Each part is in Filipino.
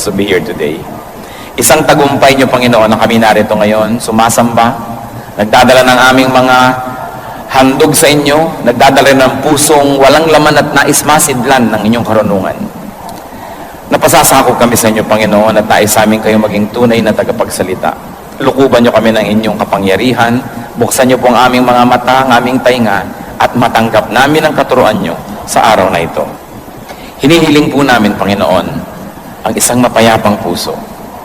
to be here today. Isang tagumpay niyo, Panginoon, na kami narito ngayon, sumasamba, nagdadala ng aming mga handog sa inyo, nagdadala ng pusong walang laman at nais masidlan ng inyong karunungan. Napasasakop kami sa inyo, Panginoon, at nais sa amin kayo maging tunay na tagapagsalita. Lukuban niyo kami ng inyong kapangyarihan, buksan niyo po ang aming mga mata, ang aming tainga, at matanggap namin ang katuruan niyo sa araw na ito. Hinihiling po namin, Panginoon, ang isang mapayapang puso.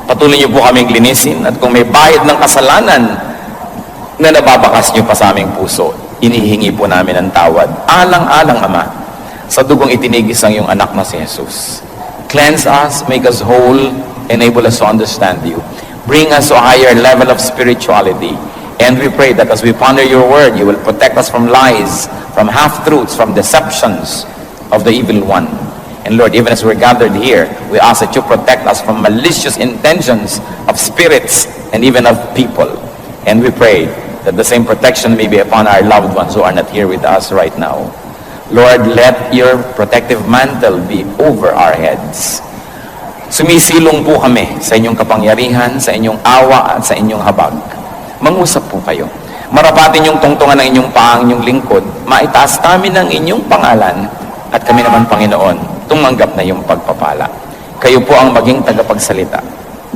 Patuloy niyo po kaming linisin, at kung may bahid ng kasalanan na nababakas niyo pa sa aming puso, inihingi po namin ang tawad. Alang-alang, Ama, sa dugong itinigis ang iyong anak na si Jesus. Cleanse us, make us whole, enable us to understand you. Bring us to a higher level of spirituality. And we pray that as we ponder your word, you will protect us from lies, from half-truths, from deceptions of the evil one. And Lord, even as we're gathered here, we ask that you protect us from malicious intentions of spirits and even of people. And we pray that the same protection may be upon our loved ones who are not here with us right now. Lord, let your protective mantle be over our heads. Sumisilong po kami sa inyong kapangyarihan, sa inyong awa at sa inyong habag. Mangusap po kayo. Marapatin yung tungtungan ng inyong paang inyong lingkod, maitaas namin ang inyong pangalan, at kami naman, Panginoon, tumanggap na yung pagpapala. Kayo po ang maging tagapagsalita.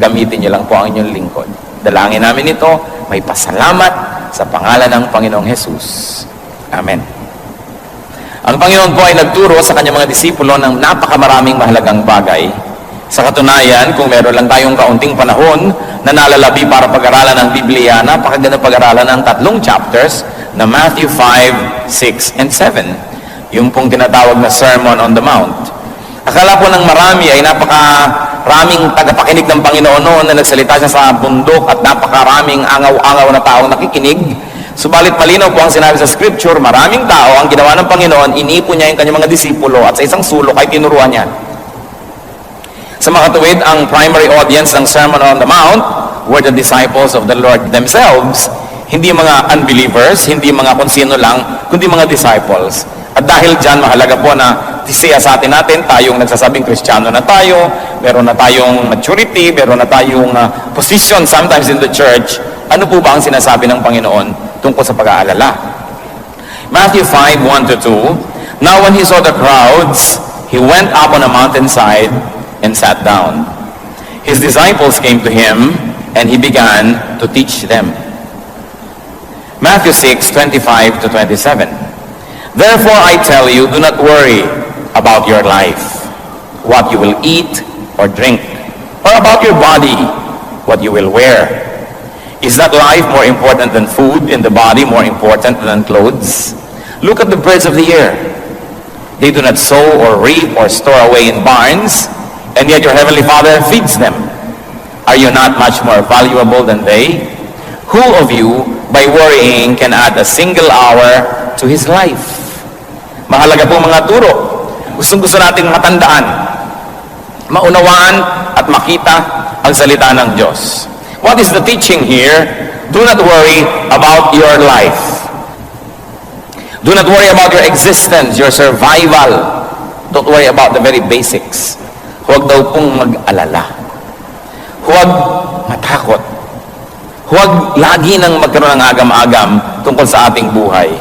Gamitin niyo lang po ang inyong lingkod. Dalangin namin ito, may pasalamat sa pangalan ng Panginoong Jesus. Amen. Ang Panginoon po ay nagturo sa kanyang mga disipulo ng napakamaraming mahalagang bagay. Sa katunayan, kung meron lang tayong kaunting panahon na nalalabi para pag-aralan ng Biblia, napakagandang pag-aralan ng 3 chapters na Matthew 5, 6, and 7. Yung pong tinatawag na Sermon on the Mount. Akala po ng marami ay napakaraming tagapakinig ng Panginoon noon na nagsalita siya sa bundok at napakaraming angaw-angaw na taong nakikinig. Subalit malinaw po ang sinabi sa Scripture, maraming tao ang ginawa ng Panginoon, inipon niya yung kanyang mga disipulo at sa isang sulok ay tinuruan niya. Sa makatuwid, ang primary audience ng Sermon on the Mount were the disciples of the Lord themselves. Hindi mga unbelievers, hindi mga kung sino lang, kundi mga disciples. At dahil dyan, mahalaga po na siya sa atin tayong nagsasabing Kristiyano na tayo, meron na tayong maturity, meron na tayong position sometimes in the church. Ano po ba ang sinasabi ng Panginoon tungkol sa pag-aalala? Matthew 5, 1-2, Now when he saw the crowds, he went up on a mountainside and sat down. His disciples came to him, and he began to teach them. Matthew 6, 25-27, Therefore I tell you, do not worry about your life, what you will eat or drink, or about your body, what you will wear. Is not life more important than food, and the body more important than clothes? Look at the birds of the air. They do not sow or reap or store away in barns, and yet your heavenly Father feeds them. Are you not much more valuable than they? Who of you, by worrying, can add a single hour to his life? Mahalaga po mga turo. Gustong-gusto nating matandaan, maunawaan at makita ang salita ng Diyos. What is the teaching here? Do not worry about your life. Do not worry about your existence, your survival. Don't worry about the very basics. Huwag daw pong mag-alala. Huwag matakot. Huwag lagi nang magkaroon ng agam-agam tungkol sa ating buhay.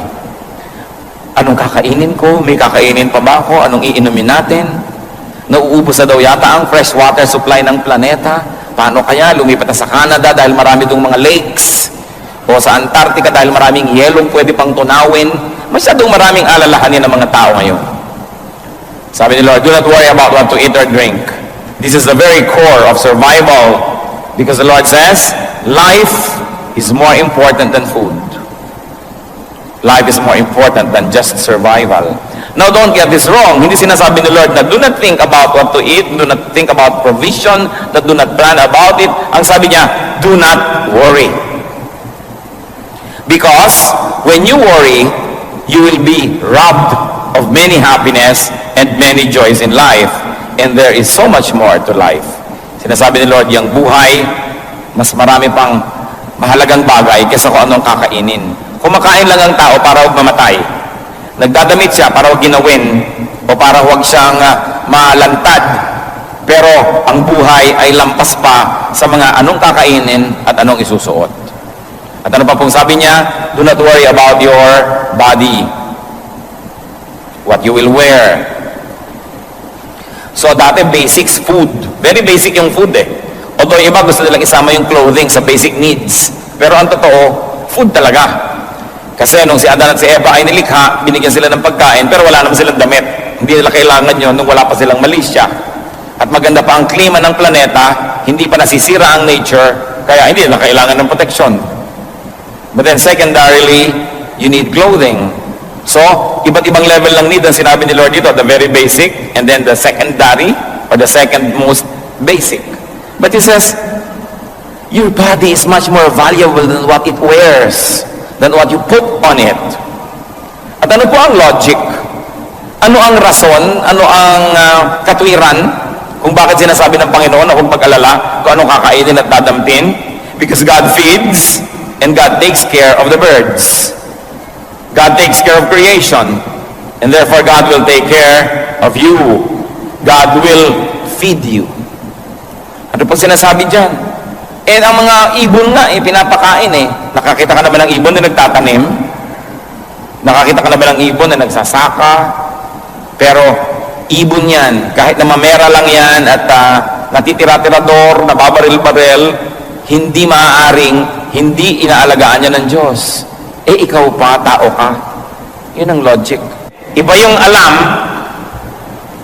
Anong kakainin ko? May kakainin pa ba ako? Anong iinumin natin? Nauubos na daw yata ang fresh water supply ng planeta. Paano kaya? Lumipat na sa Canada dahil marami dong mga lakes. O sa Antarctica dahil maraming yelong pwede pang tunawin. Masyadong maraming alalahanin ng mga tao ngayon. Sabi ni Lord, do not worry about what to eat or drink. This is the very core of survival. Because the Lord says, life is more important than food. Life is more important than just survival. Now, don't get this wrong. Hindi sinasabi ni Lord na do not think about what to eat, do not think about provision, that do not plan about it. Ang sabi niya, do not worry. Because when you worry, you will be robbed of many happiness and many joys in life. And there is so much more to life. Sinasabi ni Lord, yung buhay, mas marami pang mahalagang bagay kaysa kung anong kakainin. Kumakain lang ang tao para huwag mamatay. Nagdadamit siya para huwag ginawin o para huwag siyang malantad. Pero ang buhay ay lampas pa sa mga anong kakainin at anong isusuot. At ano pa pong sabi niya? Do not worry about your body, what you will wear. So dati basics, food. Very basic yung food eh. Although iba gusto nilang isama yung clothing sa basic needs. Pero ang totoo, food talaga. Kasi nung si Adan at si Eva ay nilikha, binigyan sila ng pagkain, pero wala naman silang damit. Hindi nila kailangan yun nung wala pa silang malisya. At maganda pa ang klima ng planeta, hindi pa nasisira ang nature, kaya hindi nila kailangan ng protection. But then secondarily, you need clothing. So, iba't ibang level ng need ang sinabi ni Lord dito, the very basic, and then the secondary, or the second most basic. But He says, your body is much more valuable than what it wears, than what you put on it. At ano po ang logic? Ano ang rason? Ano ang katwiran kung bakit sinasabi ng Panginoon na huwag mag-alala kung anong kakainin at dadamtin? Because God feeds and God takes care of the birds. God takes care of creation, and therefore God will take care of you. God will feed you. Ano po sinasabi dyan? Eh, ang mga ibon nga, pinapakain eh. Nakakita ka na ba ng ibon na nagtatanim? Nakakita ka na ba ng ibon na nagsasaka? Pero, ibon yan. Kahit na mamera lang yan at natitira-tirador, nababaril-baril, hindi maaaring, hindi inaalagaan yan ng Diyos. Eh, ikaw pa, tao ka. Yun ang logic. Iba yung alam,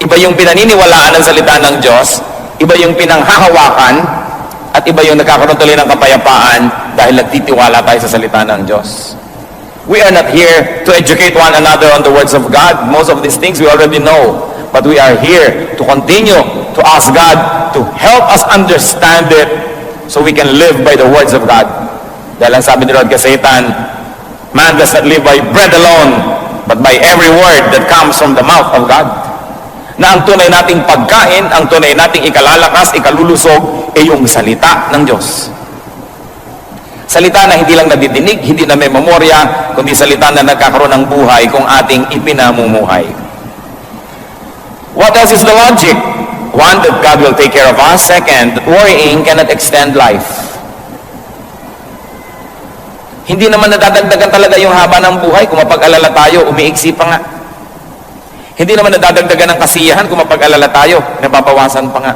iba yung pinaniniwalaan ng salita ng Diyos, iba yung pinanghahawakan, at iba yung nagkakaroon tuloy ng kapayapaan dahil nagtitiwala tayo sa salita ng Diyos. We are not here to educate one another on the words of God. Most of these things we already know. But we are here to continue to ask God to help us understand it so we can live by the words of God. Dahil ang sabi ni Lord kay Satan, man does not live by bread alone, but by every word that comes from the mouth of God. Na ang tunay nating pagkain, ang tunay nating ikalalakas, ikalulusog, ay yung salita ng Diyos. Salita na hindi lang nadidinig, hindi na may memorya, kundi salita na nagkakaroon ng buhay kung ating ipinamumuhay. What else is the logic? One, that God will take care of us. Second, worrying cannot extend life. Hindi naman nadadagdagan talaga yung haba ng buhay kung mapag-alala tayo, umiiksi pa nga. Hindi naman nadadagdagan ng kasiyahan kung mapag-alala tayo, nababawasan pa nga.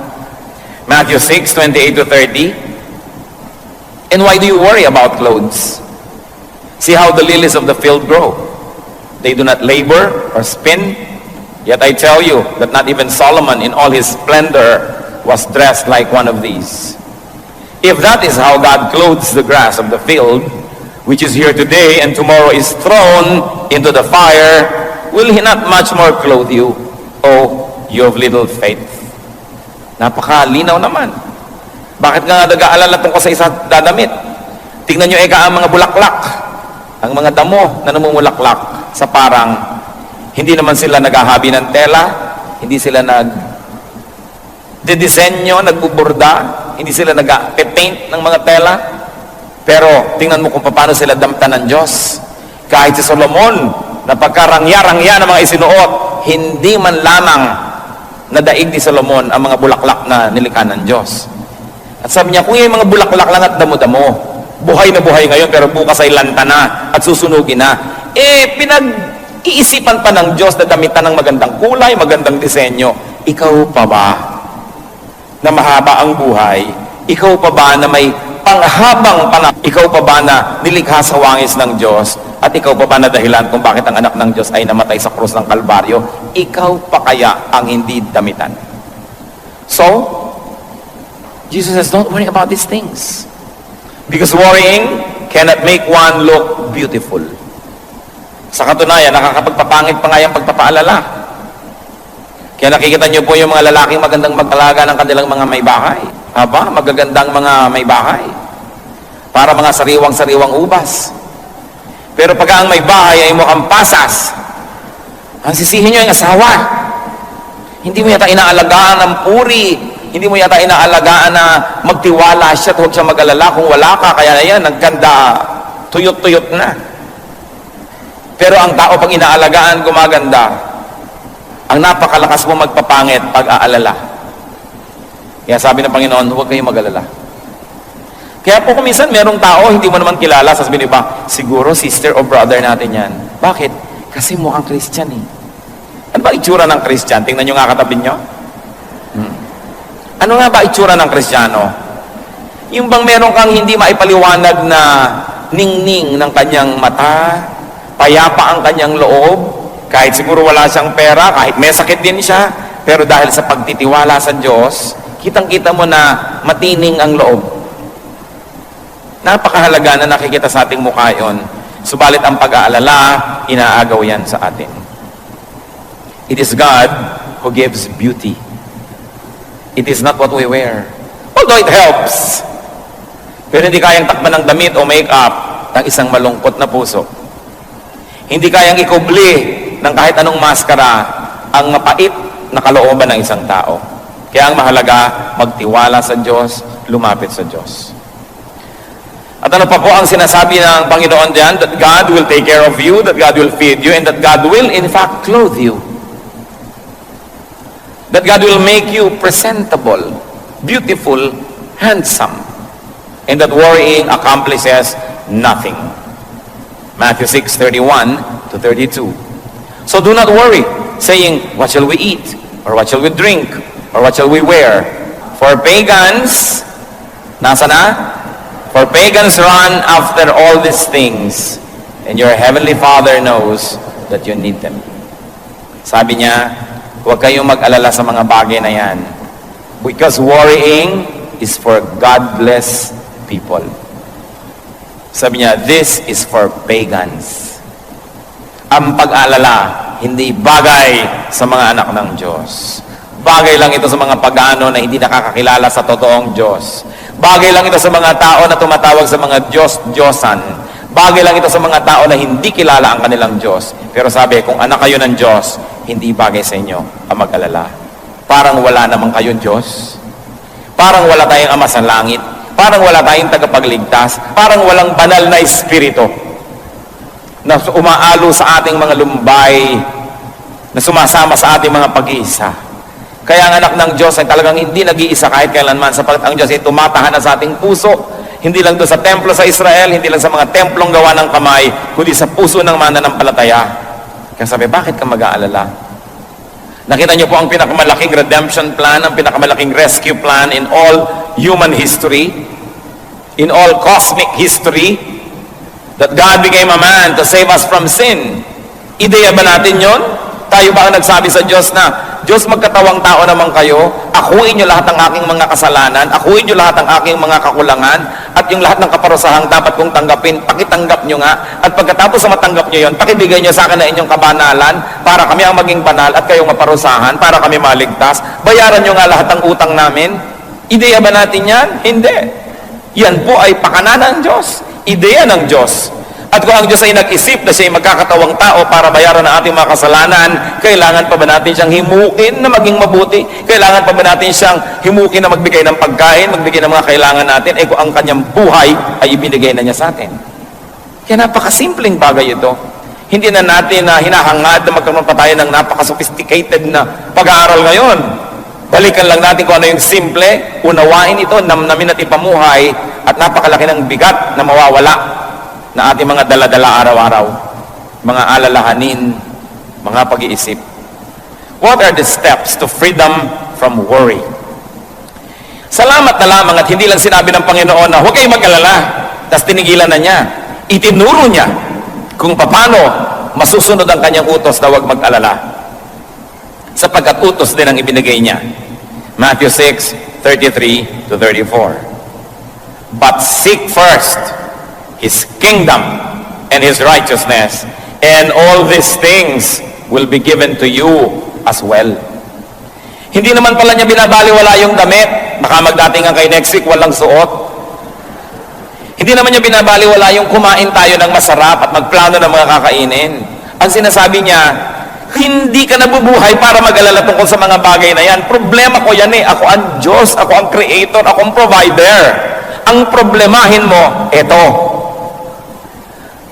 Matthew 6:28-30. And why do you worry about clothes? See how the lilies of the field grow. They do not labor or spin. Yet I tell you that not even Solomon in all his splendor was dressed like one of these. If that is how God clothes the grass of the field, which is here today and tomorrow is thrown into the fire, will He not much more clothe you, O you of little faith? Napakalinaw naman. Bakit nga nag-aalala tungkol sa isang dadamit? Tingnan nyo ang mga bulaklak, ang mga damo na namumulaklak sa parang, hindi naman sila naghahabi ng tela, hindi sila nagdidisenyo, nagbuburda, hindi sila nag-paint ng mga tela, pero tingnan mo kung paano sila damtan ng Diyos. Kahit si Solomon, na pagkarangya-rangya ng mga isinuot, hindi man lamang nadaig ni Solomon ang mga bulaklak na nilikha ng Diyos. At sabi niya, kung yung mga bulaklak lang at damo-damo, buhay na buhay ngayon, pero bukas ay lanta na at susunugin na. Eh, pinag-iisipan pa ng Diyos na damitan ng magandang kulay, magandang disenyo. Ikaw pa ba na mahaba ang buhay? Ikaw pa ba na may panghabang panahon? Ikaw pa ba na nilikha sa wangis ng Diyos? At ikaw pa ba na dahilan kung bakit ang anak ng Diyos ay namatay sa krus ng Kalbaryo? Ikaw pa kaya ang hindi damitan? So, Jesus says, don't worry about these things. Because worrying cannot make one look beautiful. Sa katunayan, nakakapagpapangit pa nga yung pagpapaalala. Kaya nakikita niyo po yung mga lalaking magandang mag-alaga ng kanilang mga may bahay. Aba, magagandang mga may bahay. Para mga sariwang-sariwang ubas. Pero pag ang may bahay ay mukhang pasas, ang sisihin nyo yung asawa. Hindi mo yata inaalagaan ng puri. Hindi mo yata inaalagaan na magtiwala siya at huwag siya mag-alala. Kung wala ka, kaya na yan, nagkanda, tuyot-tuyot na. Pero ang tao pag inaalagaan, gumaganda. Ang napakalakas mo magpapangit pag-aalala. Kaya sabi ng Panginoon, huwag kayong mag-alala. Kaya po kung minsan merong tao, hindi mo naman kilala, sasabihin ba, siguro sister o brother natin yan. Bakit? Kasi mukhang Christian eh. Ano ba itsura ng Christian? Tingnan nyo nga katabi nyo. Ano nga ba itsura ng Kristiyano? Yung bang meron kang hindi maipaliwanag na ningning ng kanyang mata, payapa ang kanyang loob, kahit siguro wala siyang pera, kahit may sakit din siya, pero dahil sa pagtitiwala sa Diyos, kitang-kita mo na matining ang loob. Napakahalaga na nakikita sa ating mukha yon. Subalit ang pag-aalala, inaagaw yan sa atin. It is God who gives beauty. It is not what we wear. Although it helps. Pero hindi kayang takpan ng damit o make-up ng isang malungkot na puso. Hindi kayang ikubli ng kahit anong maskara ang mapait na kalooban ng isang tao. Kaya ang mahalaga, magtiwala sa Diyos, lumapit sa Diyos. At ano pa po ang sinasabi ng Panginoon diyan? That God will take care of you, that God will feed you, and that God will in fact clothe you. That God will make you presentable, beautiful, handsome, and that worrying accomplishes nothing. Matthew 6:31 to 32. So do not worry, saying, what shall we eat? Or what shall we drink? Or what shall we wear? For pagans, nasa na? For pagans run after all these things, and your heavenly Father knows that you need them. Sabi niya, huwag kayong mag-alala sa mga bagay na yan. Because worrying is for godless people. Sabi niya, this is for pagans. Ang pag-alala, hindi bagay sa mga anak ng Diyos. Bagay lang ito sa mga pagano na hindi nakakakilala sa totoong Diyos. Bagay lang ito sa mga tao na tumatawag sa mga Diyos-Diyosan. Bagay lang ito sa mga tao na hindi kilala ang kanilang Diyos. Pero sabi, kung anak kayo ng Diyos, hindi bagay sa inyo ang mag-alala. Parang wala namang kayong Diyos. Parang wala tayong Ama sa langit. Parang wala tayong tagapagligtas. Parang walang banal na espiritu na umaalo sa ating mga lumbay, na sumasama sa ating mga pag-iisa. Kaya ang anak ng Diyos ay talagang hindi nag-iisa kahit kailanman, sapagkat ang Diyos ay tumatahanan sa ating puso, hindi lang doon sa templo sa Israel, hindi lang sa mga templong gawa ng kamay, kundi sa puso ng mananampalataya. Kaya sabi, bakit ka mag-aalala? Nakita niyo po ang pinakamalaking redemption plan, ang pinakamalaking rescue plan in all human history, in all cosmic history, that God became a man to save us from sin. Ideya ba natin yon? Tayo ba ang nagsabi sa Diyos na, Diyos, magkatawang tao naman kayo, akuin niyo lahat ng aking mga kasalanan, akuin niyo lahat ng aking mga kakulangan, at yung lahat ng kaparusahang dapat kong tanggapin, pakitanggap niyo nga, at pagkatapos sa matanggap niyo yon, pakibigay niyo sa akin na inyong kabanalan, para kami ang maging banal, at kayong maparusahan, para kami maligtas. Bayaran niyo nga lahat ng utang namin. Ideya ba natin yan? Hindi. Yan po ay pakana ng Diyos. Ideya ng Diyos. At kung ang Diyos ay nag-isip na siya ay magkakatawang tao para bayaran ang ating mga kasalanan, kailangan pa ba natin siyang himukin na maging mabuti? Kailangan pa ba natin siyang himukin na magbigay ng pagkain, magbigay ng mga kailangan natin? Eh kung ang kanyang buhay ay ibinigay na niya sa atin. Kaya napakasimpleng bagay ito. Hindi na natin hinahangad na magkaroon pa tayo ng napaka-sophisticated na pag-aaral ngayon. Balikan lang natin kung ano yung simple, unawain ito, namnamin at ipamuhay, at napakalaki ng bigat na mawawala na ating mga dala-dala araw-araw, mga alalahanin, mga pag-iisip. What are the steps to freedom from worry? Salamat na lamang at hindi lang sinabi ng Panginoon na huwag kayong mag-alala, tapos tinigilan na niya. Itinuro niya kung paano masusunod ang kanyang utos na huwag mag-alala. Sapagkat utos din ang ibinigay niya. Matthew 6:33 to 34. But seek first His kingdom and His righteousness, and all these things will be given to you as well. Hindi naman pala niya binabaliwala yung damit. Baka magdatingan kay next week walang suot. Hindi naman niya binabaliwala yung kumain tayo ng masarap at magplano ng mga kakainin. Ang sinasabi niya, hindi ka nabubuhay para mag-alala tungkol sa mga bagay na yan. Problema ko yan eh. Ako ang Diyos, ako ang Creator, ako ang Provider. Ang problemahin mo, eto.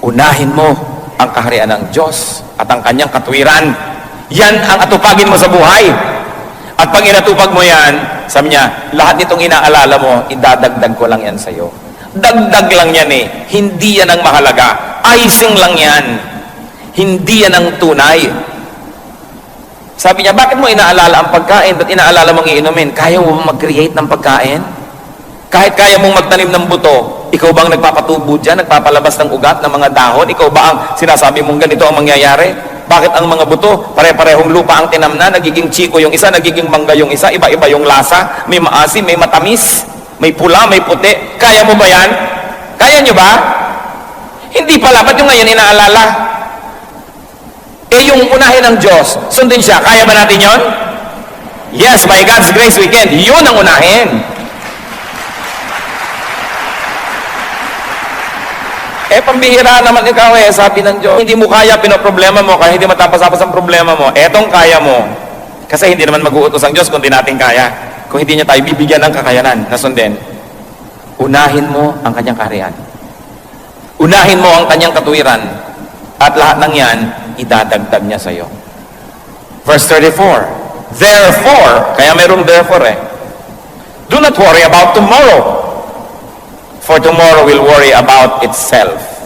Unahin mo ang kaharian ng Diyos at ang kanyang katwiran. Yan ang atupagin mo sa buhay. At pag inatupag mo yan, sabi niya, lahat nitong inaalala mo, idadagdag ko lang yan sa'yo. Dagdag lang yan eh. Hindi yan ang mahalaga. Icing lang yan. Hindi yan ang tunay. Sabi niya, bakit mo inaalala ang pagkain at inaalala mong iinumin? Kaya mo mag-create ng pagkain? Kahit kaya mong magtanim ng buto, ikaw bang nagpapatubo dyan, nagpapalabas ng ugat ng mga dahon? Ikaw ba ang sinasabi mong ganito ang mangyayari? Bakit ang mga buto, pare-parehong lupa ang tinamna, nagiging chiko yung isa, nagiging mangga yung isa, iba-iba yung lasa, may maasim, may matamis, may pula, may puti. Kaya mo ba yan? Kaya nyo ba? Hindi pala, ba't yung ngayon inaalala? Eh yung unahin ng Diyos, sundin siya, kaya ba natin yon? Yes, by God's grace we can. Yun ang unahin. Eh, pambihira naman ikaw eh, sabi ng Diyos. Hindi mo kaya, pinoproblema mo, kaya hindi matapos-tapos ang problema mo. Etong kaya mo. Kasi hindi naman mag-uutos ang Diyos kung di natin kaya. Kung hindi niya tayo bibigyan ng kakayanan na sundin. Unahin mo ang kanyang kaharian. Unahin mo ang kanyang katuwiran. At lahat ng yan, idadagdag niya sa iyo. Verse 34. Therefore, kaya mayroong therefore eh. Do not worry about tomorrow. For tomorrow will worry about itself.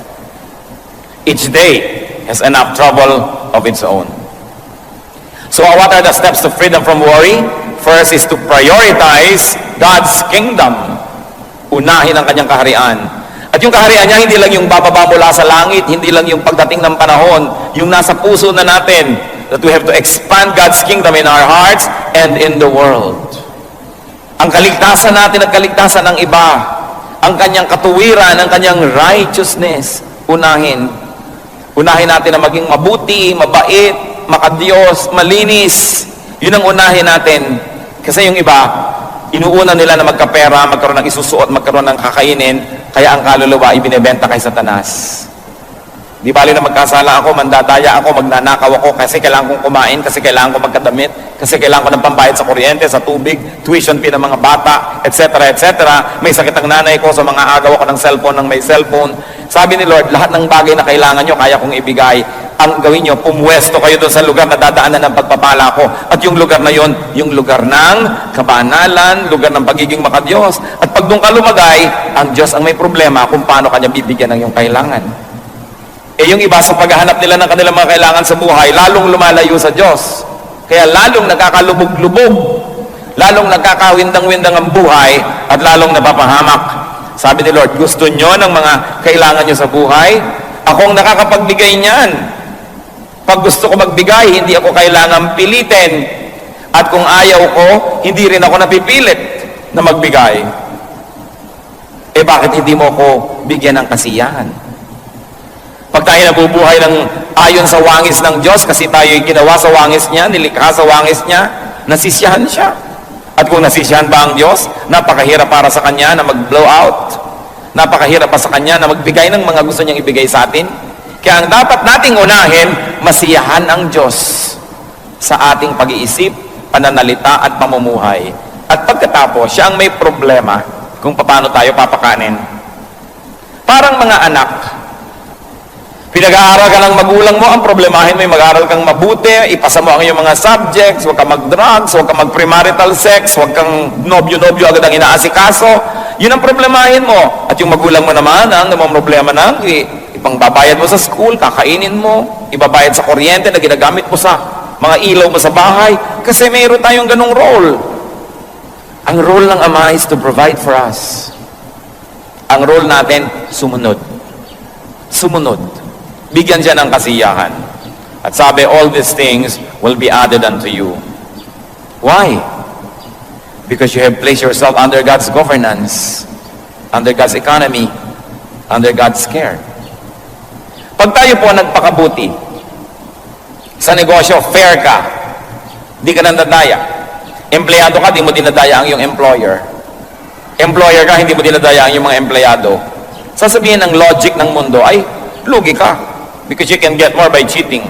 Each day has enough trouble of its own. So what are the steps to freedom from worry? First is to prioritize God's kingdom. Unahin ang kanyang kaharian. At yung kaharian niya, hindi lang yung bababa mula sa langit, hindi lang yung pagdating ng panahon, yung nasa puso na natin, that we have to expand God's kingdom in our hearts and in the world. Ang kaligtasan natin at kaligtasan ng iba, ang kanyang katuwiran, ang kanyang righteousness, unahin. Unahin natin na maging mabuti, mabait, makadiyos, malinis. Yun ang unahin natin. Kasi yung iba, inuuna nila na magkapera, magkaroon ng isusuot, magkaroon ng kakainin, kaya ang kaluluwa ibinebenta kay Satanas. Di bali na magkasala ako, mandadaya ako, magnanakaw ako, kasi kailangan kong kumain, kasi kailangan kong magkadamit, kasi kailangan ko ng pambayad sa kuryente, sa tubig, tuition fee ng mga bata, etc., etc. May sakit ang nanay ko, so mga agaw ako ng cellphone ng may cellphone. Sabi ni Lord, lahat ng bagay na kailangan nyo, kaya kong ibigay. Ang gawin nyo, pumwesto kayo doon sa lugar na dadaanan ng pagpapala ko. At yung lugar na yon, yung lugar ng kabanalan, lugar ng pagiging makadiyos. At pag doon ka lumagay, ang Diyos ang may problema kung paano kanya bibigyan ng iyong kailangan. Eh yung iba sa paghahanap nila ng kanilang mga kailangan sa buhay, lalong lumalayo sa Diyos. Kaya lalong nakakalubog-lubog, lalong nakakawindang-windang ang buhay, at lalong napapahamak. Sabi ni Lord, gusto nyo ng mga kailangan nyo sa buhay? Ako ang nakakapagbigay niyan. Pag gusto ko magbigay, hindi ako kailangan pilitin. At kung ayaw ko, hindi rin ako napipilit na magbigay. Eh bakit hindi mo ako bigyan ng kasiyahan? Pag tayo nabubuhay ng ayon sa wangis ng Diyos, kasi tayo ginawa sa wangis niya, nilikha sa wangis niya, nasisiyahan siya. At kung nasisiyahan ba ang Diyos, napakahirap para sa Kanya na mag-blow out. Napakahirap pa sa Kanya na magbigay ng mga gusto niyang ibigay sa atin. Kaya ang dapat nating unahin, masiyahan ang Diyos sa ating pag-iisip, pananalita at pamumuhay. At pagkatapos, siya ang may problema kung paano tayo papakanin. Parang mga anak, pinag-aaral ka ng magulang mo, ang problemahin mo yung mag-aaral kang mabuti, ipasa mo ang iyong mga subjects, huwag kang mag-drugs, huwag kang mag-premarital sex, huwag kang nobyo-nobyo agad ang inaasikaso. Yun ang problemahin mo. At yung magulang mo naman, ang namang problema na, ipangbabayad mo sa school, kakainin mo, ibabayad sa kuryente na ginagamit mo sa mga ilaw mo sa bahay. Kasi mayroon tayong ganong role. Ang role ng Ama is to provide for us. Ang role natin, sumunod. Sumunod. Bigyan siya ng kasiyahan. At sabi, all these things will be added unto you. Why? Because you have placed yourself under God's governance, under God's economy, under God's care. Pag tayo po nagpakabuti, sa negosyo, fair ka, di ka nandadaya. Empleyado ka, di mo dinadaya ang iyong employer. Employer ka, hindi mo dinadaya ang iyong mga empleyado. Sasabihin ng logic ng mundo, ay, lugi ka. Because you can get more by cheating.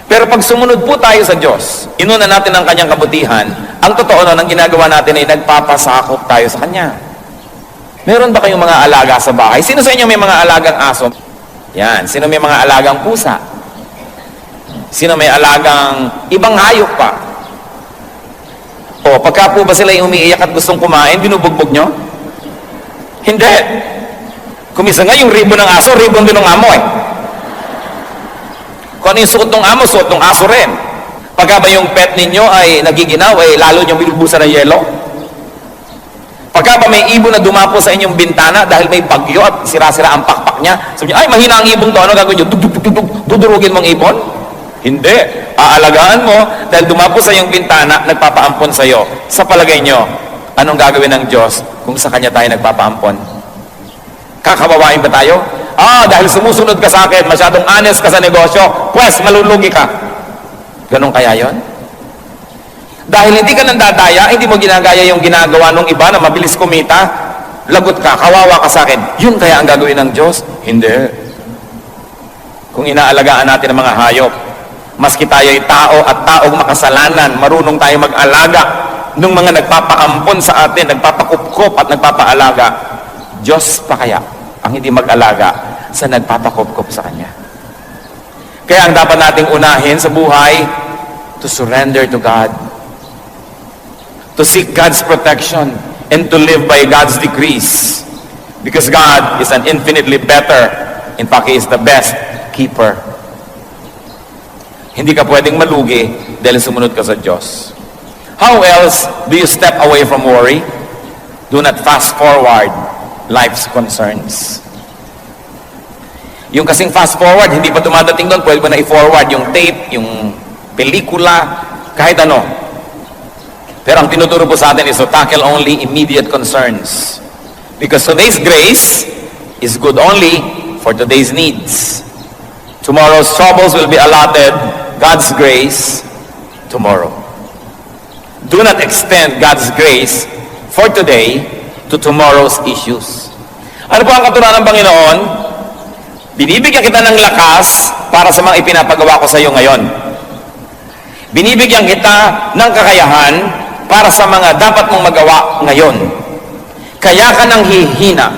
Pero pag sumunod po tayo sa Diyos, inuna natin ang kanyang kabutihan, ang totoo na ang ginagawa natin ay nagpapasakop tayo sa kanya. Meron ba kayong mga alaga sa bahay? Sino sa inyo may mga alagang aso? Yan. Sino may mga alagang pusa? Sino may alagang ibang hayop pa? O, pagka po ba sila yung umiiyak at gustong kumain, binubugbog nyo? Hindi. Kumisa nga yung ribbon ng aso, ribbon din ng amo eh. Kung ano yung suot ng amo, suot ng aso rin. Pagka ba yung pet ninyo ay nagiginaw, ay lalo nyo binubusan ng yelo? Pagka ba may ibon na dumapo sa inyong bintana dahil may bagyo at sira-sira ang pakpak niya, sabi niyo, ay mahina ang ibon to, ano gagawin nyo? Dudurugin mong ibon? Hindi. Aalagaan mo dahil dumapo sa iyong bintana, nagpapaampon sa iyo. Sa palagay nyo, anong gagawin ng Diyos kung sa Kanya tayo nagpapaampon? Kakabawain ba tayo? Dahil sumusunod ka sa akin, masyadong honest ka sa negosyo, pues malulugi ka. Ganun kaya yon? Dahil hindi ka nandadaya, hindi mo ginagaya yung ginagawa ng iba na mabilis kumita, lagot ka, kawawa ka sa akin. Yun kaya ang gagawin ng Diyos? Hindi. Kung inaalagaan natin ang mga hayop, maski tayo'y tao at taong makasalanan, marunong tayo mag-alaga ng mga nagpapaampon sa atin, nagpapakupkop at nagpapaalaga. Diyos pa kaya ang hindi mag-alaga sa nagpapakupkop sa Kanya? Kaya ang dapat nating unahin sa buhay, to surrender to God, to seek God's protection, and to live by God's decrees. Because God is an infinitely better, in fact, He is the best keeper. Hindi ka pwedeng malugi dahil sumunod ka sa Diyos. How else do you step away from worry? Do not fast forward life's concerns. Yung kasing fast forward, hindi pa dumadating doon, pwede mo na i-forward yung tape, yung pelikula, kahit ano. Pero ang tinuturo po sa atin is to tackle only immediate concerns. Because today's grace is good only for today's needs. Tomorrow's troubles will be allotted God's grace tomorrow. Do not extend God's grace for today to tomorrow's issues. Ano po ang katuruan ng Panginoon? Binibigyan kita ng lakas para sa mga ipinapagawa ko sa iyo ngayon. Binibigyan kita ng kakayahan para sa mga dapat mong magawa ngayon. Kaya ka nang hihina.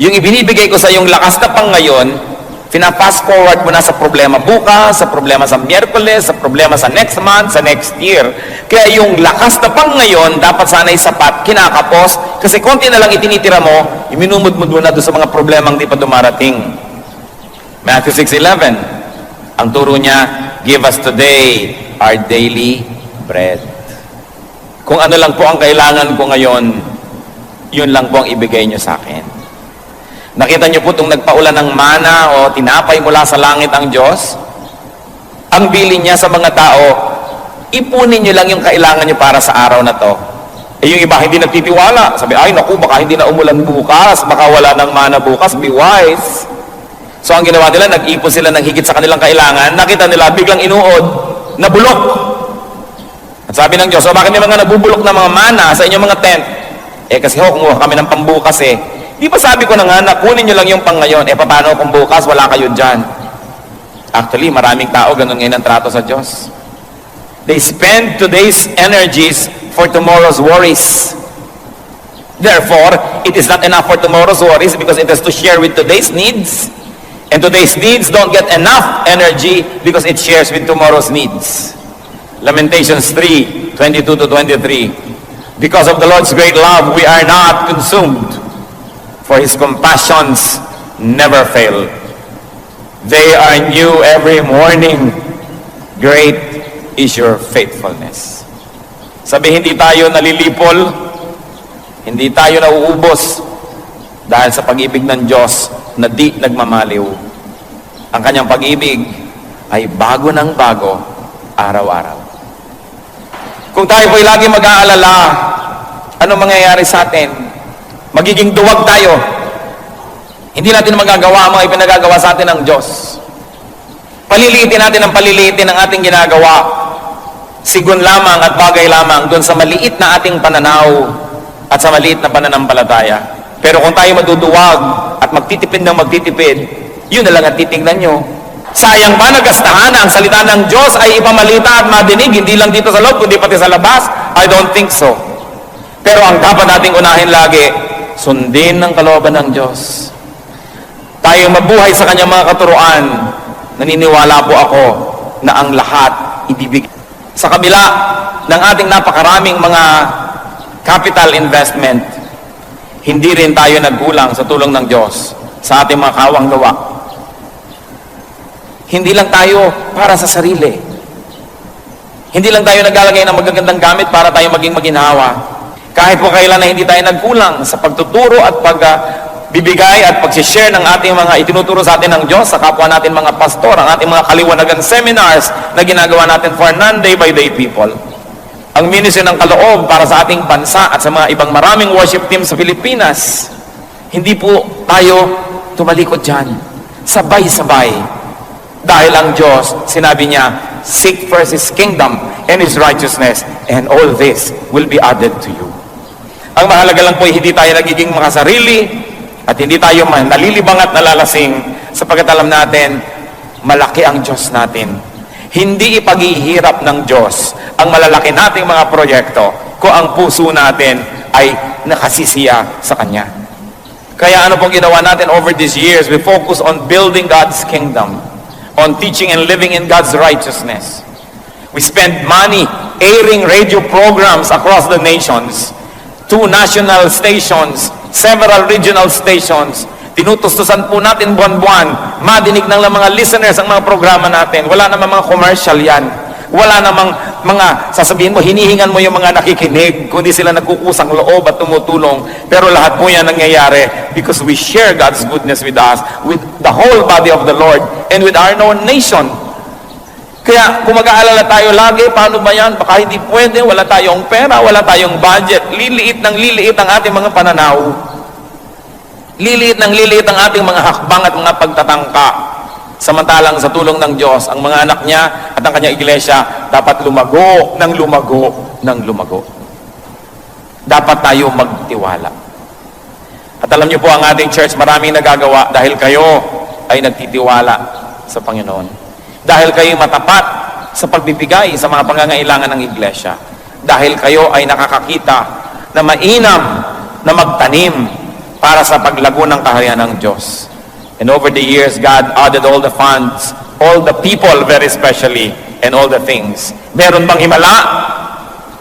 Yung ibinibigay ko sa iyong lakas na pang ngayon, fast forward mo na sa problema bukas, sa problema sa Miyerkules, sa problema sa next month, sa next year. Kaya yung lakas na pang ngayon, dapat sana'y sapat, kinakapos, kasi konti na lang itinitira mo, iminumudmud mo na doon sa mga problemang di pa dumarating. Matthew 6:11, ang turo niya, give us today our daily bread. Kung ano lang po ang kailangan ko ngayon, yun lang po ang ibigay niyo sa akin. Nakita niyo po itong nagpaulan ng mana o tinapay mula sa langit ang Diyos? Ang bilin niya sa mga tao, ipunin niyo lang yung kailangan niyo para sa araw na to. Yung iba hindi nagtitiwala. Sabi, ay naku, baka hindi na umulan bukas, baka wala ng mana bukas, be wise. So ang ginawa nila, nag-ipon sila ng higit sa kanilang kailangan, nakita nila, biglang inuod, nabulok. At sabi ng Diyos, so bakit may mga nabubulok na mga mana sa inyong mga tent? Kasi kumuha kami ng pambukas Di ba sabi ko na nga, kunin nyo lang yung pang ngayon, paano kung bukas, wala kayo dyan? Actually, maraming tao, ganun ngayon ang trato sa Diyos. They spend today's energies for tomorrow's worries. Therefore, it is not enough for tomorrow's worries because it has to share with today's needs. And today's needs don't get enough energy because it shares with tomorrow's needs. Lamentations 3:22-23. Because of the Lord's great love, we are not consumed. For His compassions never fail. They are new every morning. Great is your faithfulness. Sabi, hindi tayo nalilipol, hindi tayo nauubos dahil sa pag-ibig ng Diyos na di nagmamaliw. Ang Kanyang pag-ibig ay bago ng bago, araw-araw. Kung tayo po'y lagi mag-aalala, ano mangyayari sa atin? Magiging duwag tayo. Hindi natin magagawa ang mga ipinagagawa sa atin ng Diyos. Paliliitin natin ang paliliitin ng ating ginagawa. Sigun lamang at bagay lamang doon sa maliit na ating pananaw at sa maliit na pananampalataya. Pero kung tayo maduduwag at magtitipid ng magtitipid, yun na lang ang titignan nyo. Sayang ba nagastahan ang salita ng Diyos ay ipamalita at madinig, hindi lang dito sa loob, kundi pati sa labas? I don't think so. Pero ang dapat nating unahin lagi, sundin ng kalooban ng Diyos. Tayo mabuhay sa Kanyang mga katuruan. Naniniwala po ako na ang lahat ibibigay Sa kabila ng ating napakaraming mga capital investment, hindi rin tayo nagkulang sa tulong ng Diyos sa ating mga kawang gawa. Hindi lang tayo para sa sarili. Hindi lang tayo naglalagay ng magagandang gamit para tayo maging maginhawa. Kahit po kailan na hindi tayo nagkulang sa pagtuturo at pagbibigay at pag-share ng ating mga itinuturo sa atin ng Diyos sa kapwa natin mga pastor, ang ating mga kaliwanagan seminars na ginagawa natin for non-day-by-day people. Ang ministry ng kaloob para sa ating bansa at sa mga ibang maraming worship team sa Pilipinas, hindi po tayo tumalikod dyan. Sabay-sabay. Dahil ang Diyos, sinabi niya, seek first His kingdom and His righteousness, and all this will be added to you. Ang mahalaga lang po ay hindi tayo nagiging makasarili at hindi tayo nalilibang at nalalasing sapagkat alam natin, malaki ang Diyos natin. Hindi ipaghihirap ng Diyos ang malalaki nating mga proyekto kung ang puso natin ay nakasisiya sa Kanya. Kaya ano pong ginawa natin over these years? We focus on building God's kingdom, on teaching and living in God's righteousness. We spend money airing radio programs across the nations, 2 national stations, several regional stations. Tinutustusan po natin buwan-buwan, madinig ng mga listeners ang mga programa natin. Wala namang mga commercial yan. Wala namang mga, sasabihin mo, hinihingan mo yung mga nakikinig, kundi sila nagkukusang loob at tumutulong. Pero lahat po yan nangyayari because we share God's goodness with us, with the whole body of the Lord, and with our own nation. Kaya kung mag-aalala tayo lagi, paano ba yan? Baka hindi pwede, wala tayong pera, wala tayong budget. Liliit ng liliit ang ating mga pananaw. Liliit ng liliit ang ating mga hakbang at mga pagtatangka. Samantalang sa tulong ng Diyos, ang mga anak niya at ang kanyang iglesia dapat lumago ng lumago ng lumago. Dapat tayo magtiwala. At alam niyo po, ang ating church maraming nagagawa dahil kayo ay nagtitiwala sa Panginoon. Dahil kayo matapat sa pagbibigay sa mga pangangailangan ng iglesia. Dahil kayo ay nakakakita na mainam na magtanim para sa paglago ng kaharian ng Diyos. And over the years, God added all the funds, all the people very specially, and all the things. Meron bang himala?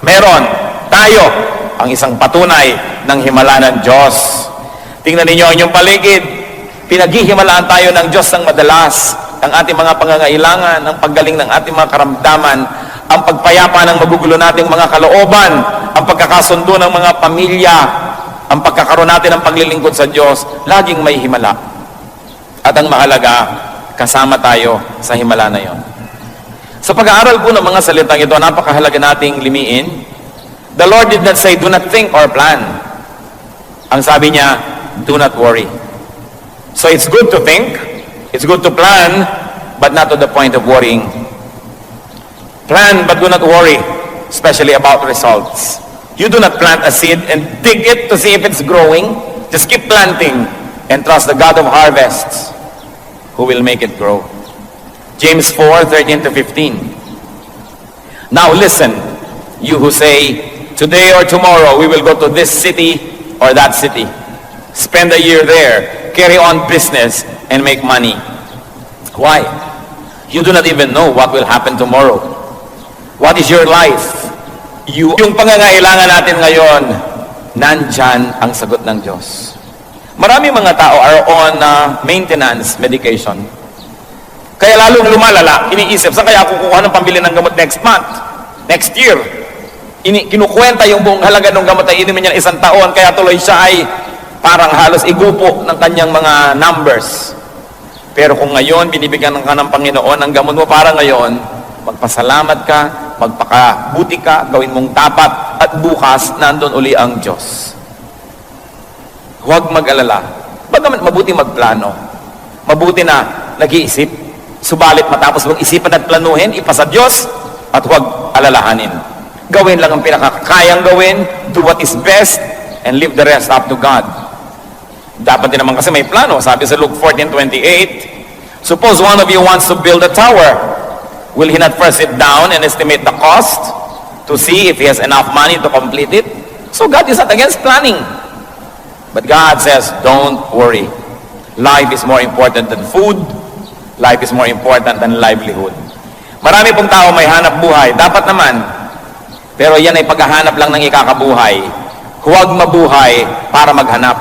Meron. Tayo ang isang patunay ng himala ng Diyos. Tingnan ninyo ang inyong paligid. Pinaghihimalaan tayo ng Diyos ng madalas. Ang ating mga pangangailangan, ang paggaling ng ating mga karamdaman, ang pagpayapa ng magugulo nating mga kalooban, ang pagkakasundo ng mga pamilya, ang pagkakaroon natin ng paglilingkod sa Diyos, laging may himala. At ang mahalaga, kasama tayo sa himala na yon. Sa pag-aaral po ng mga salitang ito, napakahalaga nating limiin. The Lord did not say, do not think or plan. Ang sabi niya, do not worry. So it's good to think, it's good to plan, but not to the point of worrying. Plan, but do not worry, especially about results. You do not plant a seed and dig it to see if it's growing. Just keep planting and trust the God of harvests who will make it grow. James 4:13-15. Now listen, you who say, today or tomorrow we will go to this city or that city. Spend a year there, carry on business, and make money. Why? You do not even know what will happen tomorrow. What is your life? Yung pangangailangan natin ngayon, nandyan ang sagot ng Diyos. Marami mga tao are on maintenance medication. Kaya lalong lumalala, iniisip, saan kaya ako kukuha ng pambili ng gamot next month? Next year? Kinukwenta yung buong halaga ng gamot ay inumin niya ng 1 taon, kaya tuloy siya ay parang halos igupo ng kanyang mga numbers. Pero kung ngayon, binibigyan ka ng Panginoon ang gamot mo para ngayon, magpasalamat ka, magpakabuti ka, gawin mong tapat, at bukas, nandun uli ang Diyos. Huwag mag-alala. Bagaman mabuti magplano. Mabuti na nag-iisip. Subalit matapos mong isipan at planuhin, ipasa Diyos, at huwag alalahanin. Gawin lang ang pinakakayang gawin, do what is best, and leave the rest up to God. Dapat din naman kasi may plano. Sabi sa Luke 14:28, suppose one of you wants to build a tower. Will he not first sit down and estimate the cost to see if he has enough money to complete it? So God is not against planning. But God says, don't worry. Life is more important than food. Life is more important than livelihood. Marami pong tao may hanap buhay. Dapat naman. Pero yan ay paghahanap lang ng ikakabuhay. Huwag mabuhay para maghanap.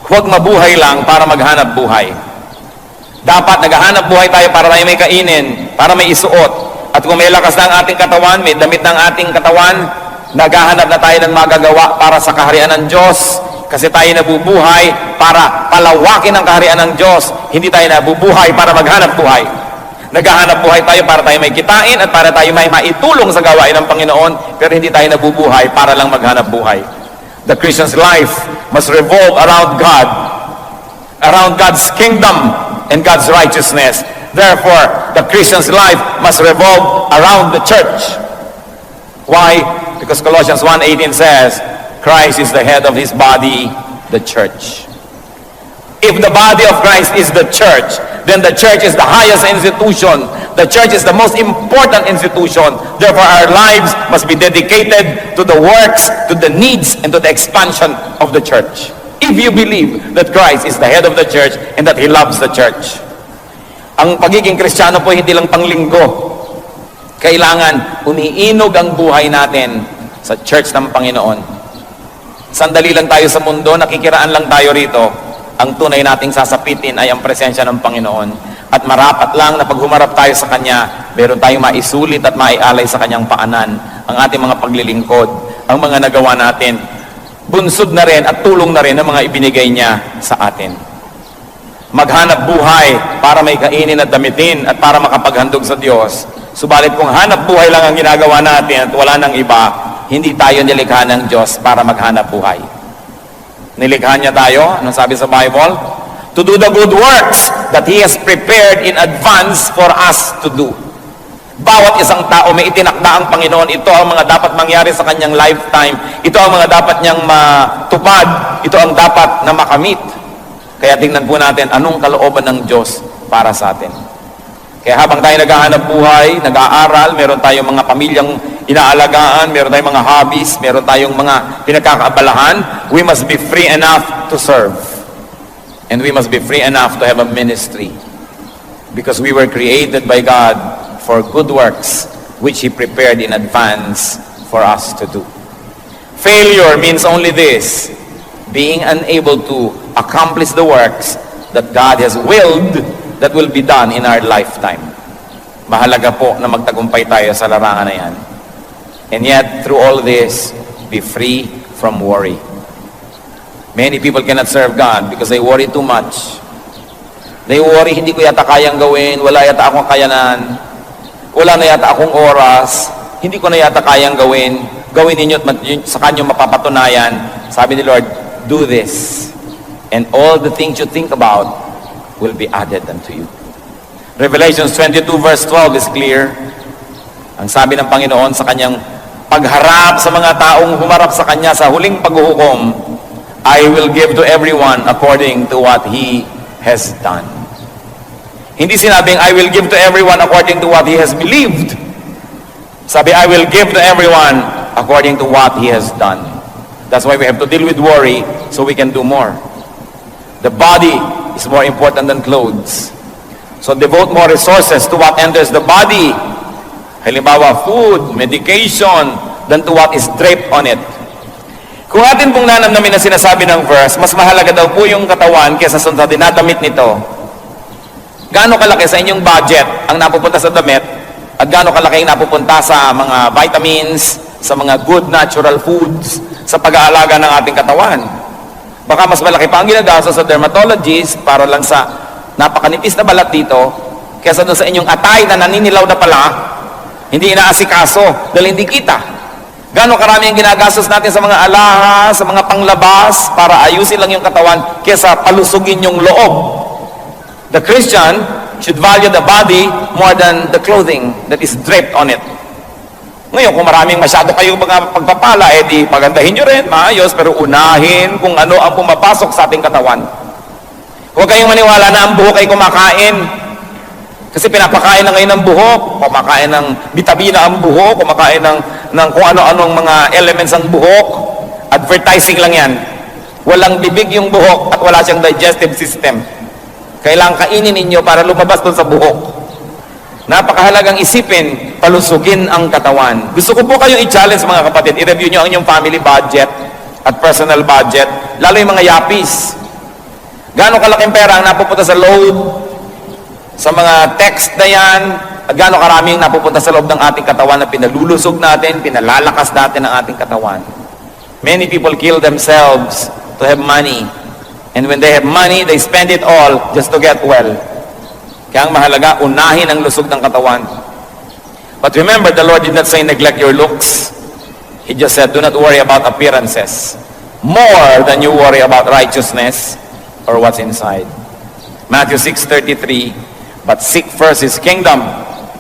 Huwag mabuhay lang para maghanap buhay. Dapat naghahanap buhay tayo para tayo may kainin, para may isuot. At kung may lakas na ang ating katawan, may damit ng ating katawan, naghahanap na tayo ng magagawa para sa kaharian ng Diyos. Kasi tayo nabubuhay para palawakin ang kaharian ng Diyos. Hindi tayo nabubuhay para maghanap buhay. Naghahanap buhay tayo para tayo may kitain at para tayo may maitulong sa gawain ng Panginoon, pero hindi tayo nabubuhay para lang maghanap buhay. The Christian's life must revolve around God, around God's kingdom and God's righteousness. Therefore, the Christian's life must revolve around the church. Why? Because Colossians 1:18 says, Christ is the head of his body, the church. If the body of Christ is the church, then the church is the highest institution. The church is the most important institution. Therefore, our lives must be dedicated to the works, to the needs, and to the expansion of the church. If you believe that Christ is the head of the church and that He loves the church. Ang pagiging Kristiyano po hindi lang panglinggo. Kailangan umiinog ang buhay natin sa church ng Panginoon. Sandali lang tayo sa mundo, nakikiraan lang tayo rito. Ang tunay nating sasapitin ay ang presensya ng Panginoon. At marapat lang na pag humarap tayo sa Kanya, meron tayong maisulit at maialay sa Kanyang paanan ang ating mga paglilingkod, ang mga nagawa natin. Bunsod na rin at tulong na rin ang mga ibinigay Niya sa atin. Maghanap buhay para may kainin at damitin at para makapaghandog sa Diyos. Subalit kung hanap buhay lang ang ginagawa natin at wala nang iba, hindi tayo nilikha ng Diyos para maghanap buhay. Nilikha niya tayo, anong sabi sa Bible? To do the good works that He has prepared in advance for us to do. Bawat isang tao may itinakda ang Panginoon. Ito ang mga dapat mangyari sa kanyang lifetime. Ito ang mga dapat niyang matupad. Ito ang dapat na makamit. Kaya tingnan po natin anong kalooban ng Diyos para sa atin. Kaya habang tayo naghahanap buhay, nag-aaral, meron tayong mga pamilyang inaalagaan, meron tayong mga hobbies, meron tayong mga pinagkakaabalahan, we must be free enough to serve. And we must be free enough to have a ministry. Because we were created by God for good works, which He prepared in advance for us to do. Failure means only this, being unable to accomplish the works that God has willed that will be done in our lifetime. Mahalaga po na magtagumpay tayo sa larangan na yan. And yet, through all this, be free from worry. Many people cannot serve God because they worry too much. They worry, hindi ko yata kayang gawin, wala yata akong kayanan, wala na yata akong oras, hindi ko na yata kayang gawin, gawin ninyo at sa kanyo mapapatunayan. Sabi ni Lord, do this. And all the things you think about will be added unto you. Revelation 22 verse 12 is clear. Ang sabi ng Panginoon sa kanyang pagharap sa mga taong humarap sa kanya sa huling paghuhukom, I will give to everyone according to what he has done. Hindi sinabing, I will give to everyone according to what he has believed. Sabi, I will give to everyone according to what he has done. That's why we have to deal with worry so we can do more. The body is more important than clothes. So devote more resources to what enters the body. Halimbawa, food, medication, than to what is draped on it. Kung atin pong nanamnamin na sinasabi ng verse, mas mahalaga daw po yung katawan kaysa sa dinadamit nito. Gaano kalaki sa inyong budget ang napupunta sa damit at gaano kalaki ang napupunta sa mga vitamins, sa mga good natural foods, sa pag-aalaga ng ating katawan. Baka mas malaki pa ang ginagastos sa dermatologist para lang sa napakanipis na balat dito kaysa doon sa inyong atay na naninilaw na pala, hindi inaasikaso dahil hindi kita. Gano'ng karami ang ginagastos natin sa mga alahas, sa mga panglabas para ayusin lang yung katawan kaysa palusugin yung loob. The Christian should value the body more than the clothing that is draped on it. Ngayon, kung maraming masyado kayong mga pagpapala, di pagandahin nyo rin, maayos, pero unahin kung ano ang pumapasok sa ating katawan. Huwag kayong maniwala na ang buhok ay kumakain. Kasi pinapakain na ngayon ng buhok, kumakain ng vitamina ang buhok, kumakain ng kung ano-anong mga elements ang buhok. Advertising lang yan. Walang bibig yung buhok at wala siyang digestive system. Kailangan kainin ninyo para lumabas doon sa buhok. Napakahalagang isipin, palusugin ang katawan. Gusto ko po kayong i-challenge mga kapatid, i-review nyo ang inyong family budget at personal budget, lalo yung mga yapis. Gaano kalaking pera ang napupunta sa load, sa mga text na yan, at gaano karaming napupunta sa loob ng ating katawan na pinalulusog natin, pinalalakas natin ang ating katawan. Many people kill themselves to have money. And when they have money, they spend it all just to get well. Kaya ang mahalaga, unahin ang lusog ng katawan. But remember, the Lord did not say neglect your looks. He just said, do not worry about appearances. More than you worry about righteousness or what's inside. Matthew 6:33, but seek first His kingdom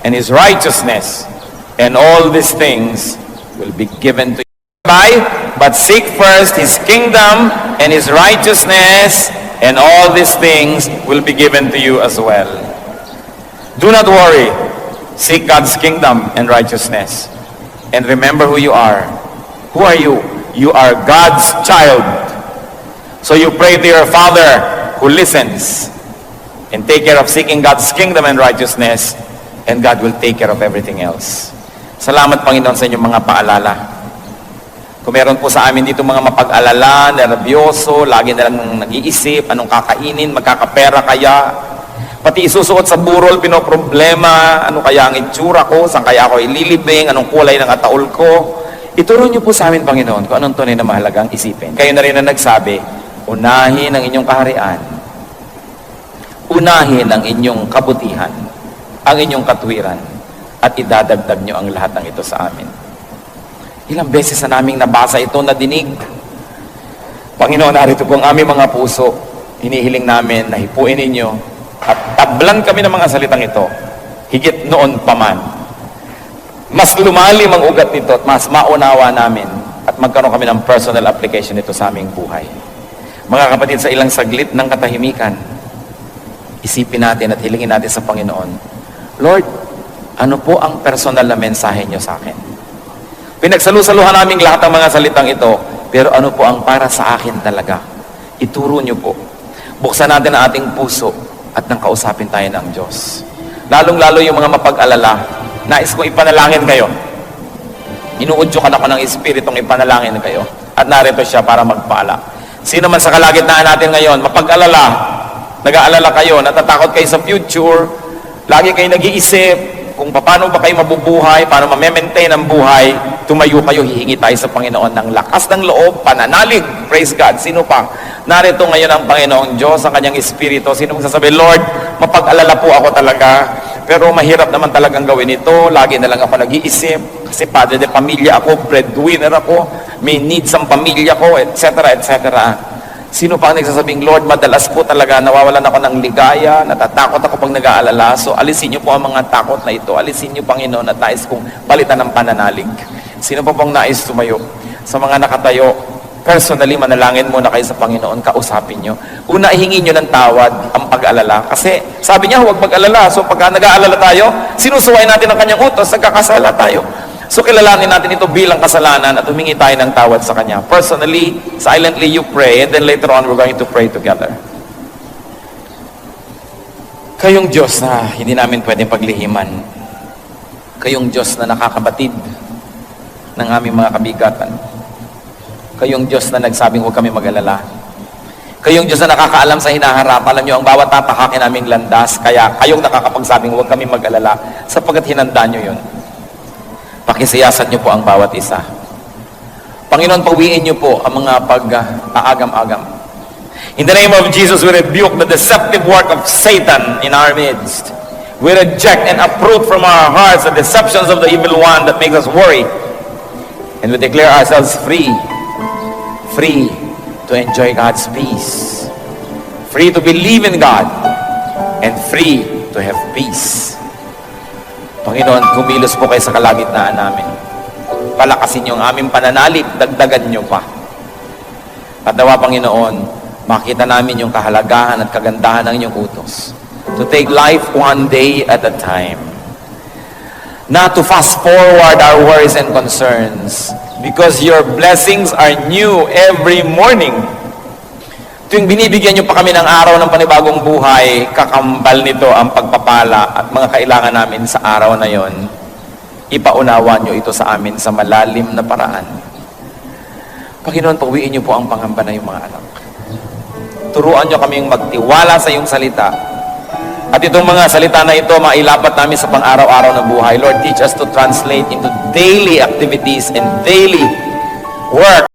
and His righteousness, and all these things will be given to you. But seek first His kingdom and His righteousness, and all these things will be given to you as well. Do not worry. Seek God's kingdom and righteousness. And remember who you are. Who are you? You are God's child. So you pray to your Father who listens, and take care of seeking God's kingdom and righteousness, and God will take care of everything else. Salamat, Panginoon, sa inyong mga paalala. Kung meron po sa amin dito mga mapag-alala, nervyoso, lagi na lang nag-iisip, anong kakainin, magkakapera kaya, pati isusuot sa burol, pinoproblema, ano kaya ang itsura ko, saan kaya ako ililibing, anong kulay ng ataol ko. Ituro niyo po sa amin, Panginoon, kung anong tunay na mahalagang isipin. Kayo na rin na nagsabi, unahin ang inyong kaharian, unahin ang inyong kabutihan, ang inyong katwiran, at idadagdag niyo ang lahat ng ito sa amin. Ilang beses na naming nabasa ito, nadinig. Panginoon, narito po ang aming mga puso. Hinihiling namin na hipuin ninyo at tablan kami ng mga salitang ito, higit noon pa man. Mas lumalim ang ugat nito at mas maunawa namin at magkaroon kami ng personal application nito sa aming buhay. Mga kapatid, sa ilang saglit ng katahimikan, isipin natin at hilingin natin sa Panginoon, Lord, ano po ang personal na mensahe niyo sa akin? Pinagsalusaluhan namin lahat ng mga salitang ito, pero ano po ang para sa akin talaga? Ituro niyo po. Buksan natin ang ating puso at nang kausapin tayo ng Diyos. Lalong-lalo yung mga mapag-alala, nais kong ipanalangin kayo. Inuudyo ka na ko ng Espiritong ipanalangin kayo. At narito siya para magpaala. Sino man sa kalagitnaan natin ngayon, mapag-alala, nag-aalala kayo, natatakot kayo sa future, lagi kayo nag-iisip, kung paano ba kayo mabubuhay, paano ma-maintain ang buhay, tumayo kayo, hihingi tayo sa Panginoon ng lakas ng loob, pananalig, praise God. Sino pa? Narito ngayon ang Panginoong Diyos, ang kanyang Espiritu. Sino magsasabi, Lord, mapag-alala po ako talaga, pero mahirap naman talagang gawin ito, lagi na lang ako nag-iisip, kasi padre de pamilya ako, breadwinner ako, may needs ang pamilya ko, etc., etc. Sino pa ang nagsasabing, Lord, madalas po talaga nawawalan ako ng ligaya, natatakot ako pag nag-aalala. So, alisin niyo po ang mga takot na ito. Alisin niyo, Panginoon, at nais kong palitan ng pananalig. Sino pa pong nais tumayo? Sa mga nakatayo, personally, manalangin muna kayo sa Panginoon, kausapin niyo. Una, ihingi niyo ng tawad ang pag-aalala. Kasi, sabi niya, huwag mag-alala. So, pagka nag-aalala tayo, sinusuway natin ang kanyang utos, nagkakasala tayo. So, kilalanin natin ito bilang kasalanan at humingi tayo ng tawad sa Kanya. Personally, silently you pray, and then later on, we're going to pray together. Kayong Diyos na hindi namin pwedeng paglihiman. Kayong Diyos na nakakabatid ng aming mga kabigatan. Kayong Diyos na nagsabing huwag kami mag-alala. Kayong Diyos na nakakaalam sa hinaharap. Alam niyo ang bawat tatakakin naming landas, kaya kayong nakakapagsabing huwag kami mag-alala sapagkat hinanda niyo yun. Pakisiyasan niyo po ang bawat isa. Panginoon, pawiin niyo po ang mga pag-aagam-agam. In the name of Jesus, we rebuke the deceptive work of Satan in our midst. We reject and uproot from our hearts the deceptions of the evil one that makes us worry. And we declare ourselves free. Free to enjoy God's peace. Free to believe in God. And free to have peace. Panginoon, kumilos po kayo sa kalagitnaan namin. Palakasin niyo ang aming pananalig, dagdagan niyo pa. At nawa, Panginoon, makita namin yung kahalagahan at kagandahan ng inyong utos. To take life one day at a time. Not to fast forward our worries and concerns, because your blessings are new every morning. tuwing binibigyan niyo pa kami ng araw ng panibagong buhay, kakambal nito ang pagpapala at mga kailangan namin sa araw na yon. Ipaunawa niyo ito sa amin sa malalim na paraan. Panginoon, pawiin niyo po ang pangamba na yung mga anak. Turuan niyo kaming magtiwala sa iyong salita. At itong mga salita na ito, mailapat namin sa pang-araw-araw na buhay. Lord, teach us to translate into daily activities and daily work